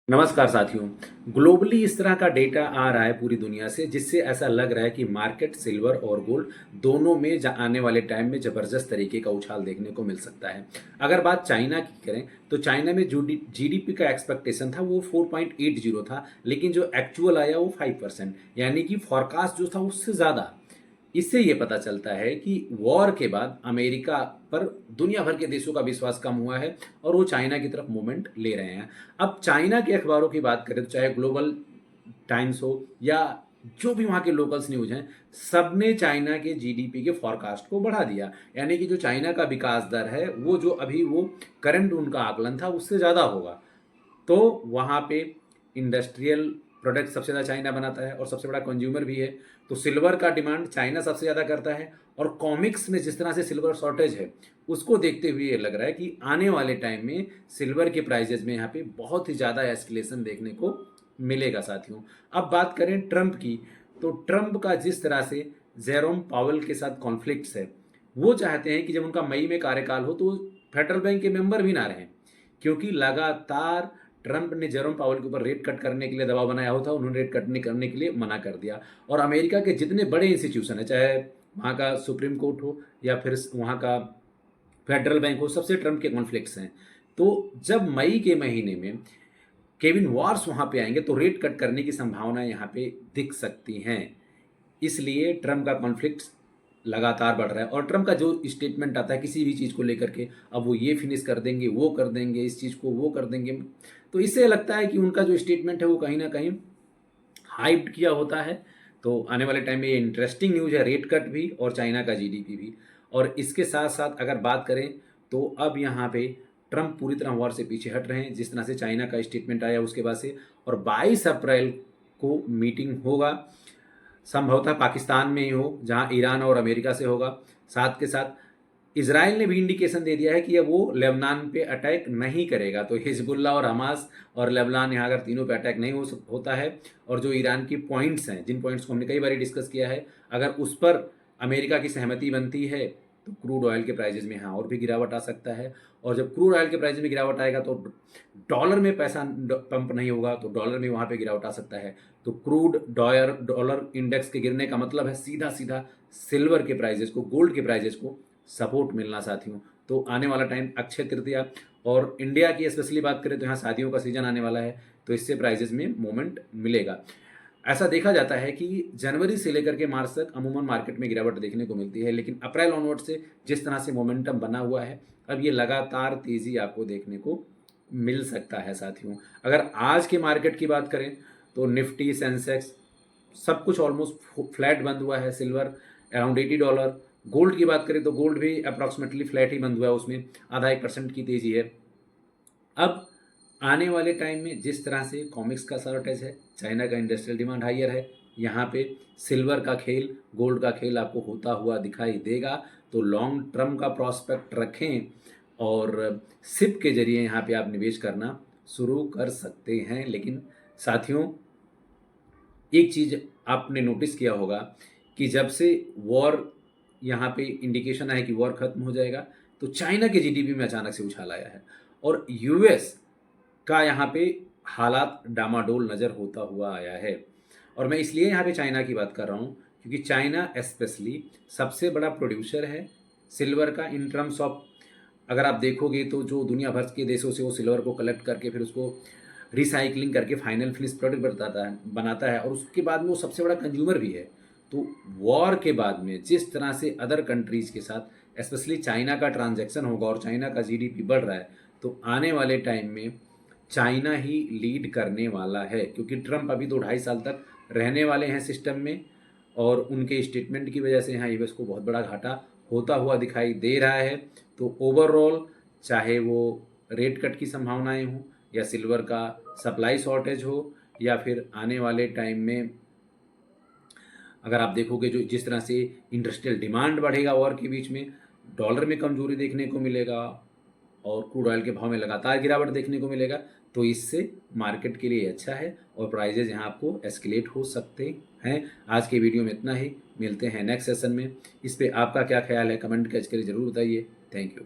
नमस्कार साथियों। ग्लोबली इस तरह का डेटा आ रहा है पूरी दुनिया से, जिससे ऐसा लग रहा है कि मार्केट सिल्वर और गोल्ड दोनों में आने वाले टाइम में ज़बरदस्त तरीके का उछाल देखने को मिल सकता है। अगर बात चाइना की करें तो चाइना में जो जीडीपी का एक्सपेक्टेशन था वो 4.80 था, लेकिन जो एक्चुअल आया वो 5%, यानी कि फॉरकास्ट जो था उससे ज़्यादा। इससे ये पता चलता है कि वॉर के बाद अमेरिका पर दुनिया भर के देशों का विश्वास कम हुआ है और वो चाइना की तरफ मूवमेंट ले रहे हैं। अब चाइना के अखबारों की बात करें तो चाहे ग्लोबल टाइम्स हो या जो भी वहाँ के लोकल्स न्यूज हैं, सब ने चाइना के जीडीपी के फॉरकास्ट को बढ़ा दिया। यानी कि जो चाइना का विकास दर है वो जो अभी वो करंट उनका आकलन था उससे ज़्यादा होगा। तो वहाँ पे इंडस्ट्रियल प्रोडक्ट सबसे ज़्यादा चाइना बनाता है और सबसे बड़ा कंज्यूमर भी है। तो सिल्वर का डिमांड चाइना सबसे ज़्यादा करता है और कॉमिक्स में जिस तरह से सिल्वर शॉर्टेज है उसको देखते हुए ये लग रहा है कि आने वाले टाइम में सिल्वर के प्राइजेज में यहाँ पे बहुत ही ज़्यादा एस्केलेशन देखने को मिलेगा साथियों। अब बात करें ट्रंप की, तो ट्रंप का जिस तरह से जेरोम पावेल के साथ कॉन्फ्लिक्ट्स है, वो चाहते हैं कि जब उनका मई में कार्यकाल हो तो वो फेडरल बैंक के मेंबर भी ना रहें, क्योंकि लगातार ट्रंप ने जेरोम पावेल के ऊपर रेट कट करने के लिए दबाव बनाया हुआ था। उन्होंने रेट कट नहीं करने के लिए मना कर दिया और अमेरिका के जितने बड़े इंस्टीट्यूशन है, चाहे वहाँ का सुप्रीम कोर्ट हो या फिर वहाँ का फेडरल बैंक हो, सबसे ट्रंप के कॉन्फ्लिक्ट्स हैं। तो जब मई के महीने में केविन वॉर्स वहाँ पे आएंगे तो रेट कट करने की संभावना यहाँ पे दिख सकती हैं। इसलिए ट्रंप का कॉन्फ्लिक्ट लगातार बढ़ रहा है और ट्रंप का जो स्टेटमेंट आता है किसी भी चीज़ को लेकर के, अब वो ये फिनिश कर देंगे, वो कर देंगे, इस चीज़ को वो कर देंगे, तो इससे लगता है कि उनका जो स्टेटमेंट है वो कहीं ना कहीं हाइप्ड किया होता है। तो आने वाले टाइम में ये इंटरेस्टिंग न्यूज़ है, रेट कट भी और चाइना का जीडीपी भी। और इसके साथ साथ अगर बात करें तो अब यहाँ पे ट्रंप पूरी तरह वॉर से पीछे हट रहे हैं, जिस तरह से चाइना का स्टेटमेंट आया उसके बाद से। और 22 अप्रैल को मीटिंग होगा, संभवतः पाकिस्तान में ही हो जहां ईरान और अमेरिका से होगा। साथ के साथ इसराइल ने भी इंडिकेशन दे दिया है कि अब वो लेबनान पे अटैक नहीं करेगा। तो हिजबुल्ला और हमास और लेबनान यहाँ अगर तीनों पे अटैक नहीं होता है और जो ईरान की पॉइंट्स हैं, जिन पॉइंट्स को हमने कई बार डिस्कस किया है, अगर उस पर अमेरिका की सहमति बनती है तो क्रूड ऑयल के प्राइजेज में यहाँ और भी गिरावट आ सकता है। और जब क्रूड ऑयल के प्राइस में गिरावट आएगा तो डॉलर में पैसा पंप नहीं होगा, तो डॉलर में वहाँ पे गिरावट आ सकता है। तो क्रूड डॉलर इंडेक्स के गिरने का मतलब है सीधा सीधा सिल्वर के प्राइजेस को, गोल्ड के प्राइजेस को सपोर्ट मिलना साथियों। तो आने वाला टाइम अक्षय तृतीया और इंडिया की स्पेशली बात करें तो यहाँ शादियों का सीजन आने वाला है, तो इससे प्राइजेस में मूवमेंट मिलेगा। ऐसा देखा जाता है कि जनवरी से लेकर के मार्च तक अमूमन मार्केट में गिरावट देखने को मिलती है, लेकिन अप्रैल ऑनवर्ड से जिस तरह से मोमेंटम बना हुआ है, अब ये लगातार तेज़ी आपको देखने को मिल सकता है साथियों। अगर आज के मार्केट की बात करें तो निफ्टी, सेंसेक्स सब कुछ ऑलमोस्ट फ्लैट बंद हुआ है। Silver around $80। गोल्ड की बात करें तो गोल्ड भी अप्रॉक्सीमेटली फ्लैट ही बंद हुआ है, उसमें आधा 1% की तेज़ी है। अब आने वाले टाइम में जिस तरह से कॉमिक्स का शॉर्टेज है, चाइना का इंडस्ट्रियल डिमांड हाइयर है, यहाँ पे सिल्वर का खेल, गोल्ड का खेल आपको होता हुआ दिखाई देगा। तो लॉन्ग टर्म का प्रॉस्पेक्ट रखें और सिप के जरिए यहाँ पे आप निवेश करना शुरू कर सकते हैं। लेकिन साथियों, एक चीज़ आपने नोटिस किया होगा कि जब से वॉर यहाँ पे इंडिकेशन आया कि वॉर खत्म हो जाएगा, तो चाइना के जीडीपी में अचानक से उछाल आया है और यूएस का यहाँ पे हालात डामाडोल नज़र होता हुआ आया है। और मैं इसलिए यहाँ पे चाइना की बात कर रहा हूँ क्योंकि चाइना स्पेशली सबसे बड़ा प्रोड्यूसर है सिल्वर का इन टर्म्स ऑफ। अगर आप देखोगे तो जो दुनिया भर के देशों से वो सिल्वर को कलेक्ट करके फिर उसको रिसाइकलिंग करके फाइनल फिनिश प्रोडक्ट बनाता है और उसके बाद में वो सबसे बड़ा कंज्यूमर भी है। तो वॉर के बाद में जिस तरह से अदर कंट्रीज़ के साथ स्पेशली चाइना का ट्रांजैक्शन होगा और चाइना का जीडीपी बढ़ रहा है, तो आने वाले टाइम में चाइना ही लीड करने वाला है, क्योंकि ट्रंप अभी 2-2.5 साल तक रहने वाले हैं सिस्टम में और उनके स्टेटमेंट की वजह से यहाँ यूएस को बहुत बड़ा घाटा होता हुआ दिखाई दे रहा है। तो ओवरऑल चाहे वो रेट कट की संभावनाएं हों या सिल्वर का सप्लाई शॉर्टेज हो या फिर आने वाले टाइम में अगर आप देखोगे जो जिस तरह से इंडस्ट्रियल डिमांड बढ़ेगा वॉर के बीच में, डॉलर में कमजोरी देखने को मिलेगा और क्रूड ऑयल के भाव में लगातार गिरावट देखने को मिलेगा, तो इससे मार्केट के लिए अच्छा है और प्राइजेज यहाँ आपको एस्केलेट हो सकते हैं। आज के वीडियो में इतना ही, मिलते हैं नेक्स्ट सेशन में। इस पर आपका क्या ख्याल है कमेंट करके ज़रूर बताइए। Thank you.